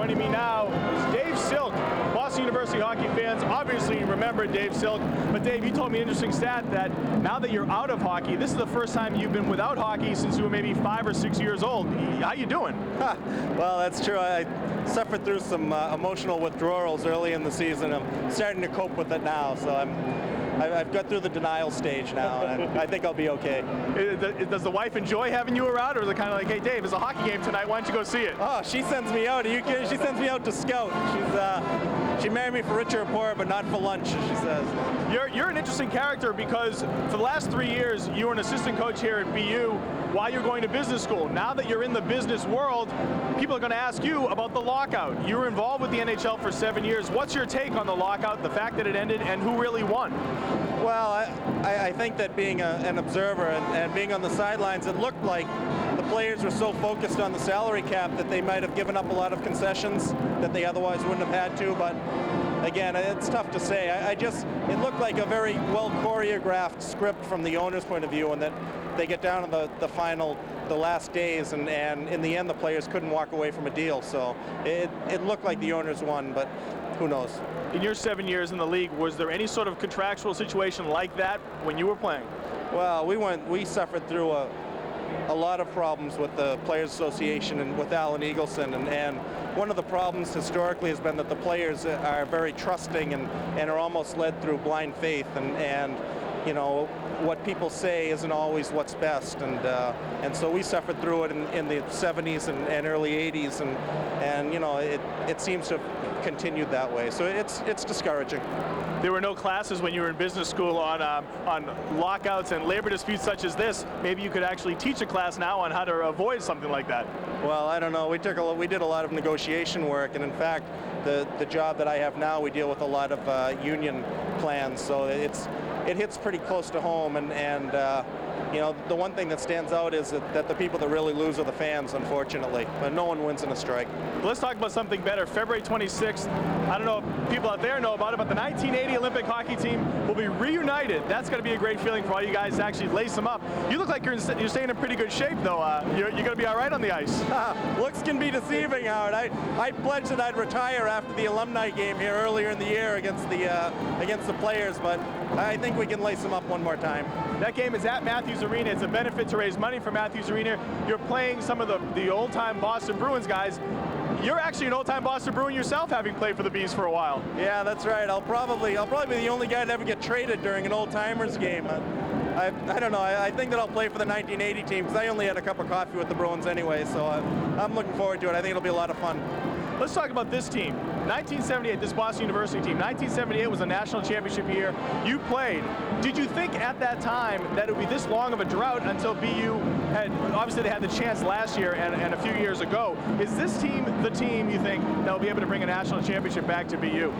Joining me now is Dave Silk. Boston University hockey fans obviously remember Dave Silk, but Dave, you told me an interesting stat that now that you're out of hockey, this is the first time you've been without hockey since you were maybe 5 or 6 years old. How you doing? Well, that's true. I suffered through some emotional withdrawals early in the season. I'm starting to cope with it now, so I've got through the denial stage now, and I think I'll be okay. Does the wife enjoy having you around, or is it kind of like, hey Dave, there's a hockey game tonight, why don't you go see it? Oh, she sends me out. Are you kidding? She sends me out to scout. She married me for richer or poorer, but not for lunch, she says. You're an interesting character because for the last 3 years, you were an assistant coach here at BU while you're going to business school. Now that you're in the business world, people are going to ask you about the lockout. You were involved with the NHL for 7 years. What's your take on the lockout, the fact that it ended, and who really won? Well, I think that being an observer and being on the sidelines, it looked like the players were so focused on the salary cap that they might have given up a lot of concessions that they otherwise wouldn't have had to, but again, it's tough to say. It looked like a very well choreographed script from the owner's point of view, and that they get down to the last days, and in the end the players couldn't walk away from a deal. So it looked like the owners won, but who knows? In your 7 years in the league, was there any sort of contractual situation like that when you were playing? Well, we suffered through a lot of problems with the Players Association and with Alan Eagleson, and one of the problems historically has been that the players are very trusting and are almost led through blind faith, and you know, what people say isn't always what's best, and so we suffered through it in the 70s and early 80s, and you know, it seems to have continued that way, so it's discouraging. There were no classes when you were in business school on lockouts and labor disputes such as this. Maybe you could actually teach a class now on how to avoid something like that. Well, I don't know. We did a lot of negotiation work, and in fact, the job that I have now, we deal with a lot of union plans, so it hits pretty close to home, and you know, the one thing that stands out is that the people that really lose are the fans, unfortunately. But no one wins in a strike. Let's talk about something better. February 26th, I don't know if people out there know about it, but the 1980 Olympic hockey team will be reunited. That's going to be a great feeling for all you guys to actually lace them up. You look like you're staying in pretty good shape, though. You're going to be all right on the ice. Looks can be deceiving, Howard. I pledged that I'd retire after the alumni game here earlier in the year against the players, but I think we can lace them up one more time. That game is at Matthews Arena. It's a benefit to raise money for Matthews Arena. You're playing some of the old-time Boston Bruins guys. You're actually an old-time Boston Bruin yourself, having played for the Bees for a while. Yeah, that's right. I'll probably be the only guy to ever get traded during an old-timers game. I don't know. I think that I'll play for the 1980 team because I only had a cup of coffee with the Bruins anyway, so I'm looking forward to it. I think it'll be a lot of fun. Let's talk about this team. 1978, this Boston University team. 1978 was a national championship year. You played. Did you think at that time that it would be this long of a drought until BU had, obviously they had the chance last year and a few years ago. Is this team the team you think that will be able to bring a national championship back to BU?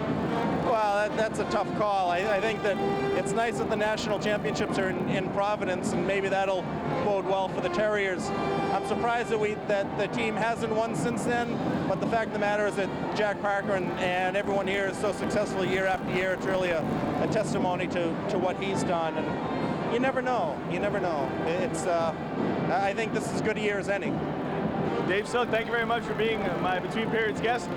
Well, that's a tough call. I think that it's nice that the national championships are in Providence, and maybe that'll bode well for the Terriers. I'm surprised that the team hasn't won since then, but the fact of the matter is that Jack Parker and everyone here is so successful year after year. It's really a testimony to what he's done, and you never know. You never know. I think this is as good a year as any. Dave Silk, thank you very much for being my Between Periods guest.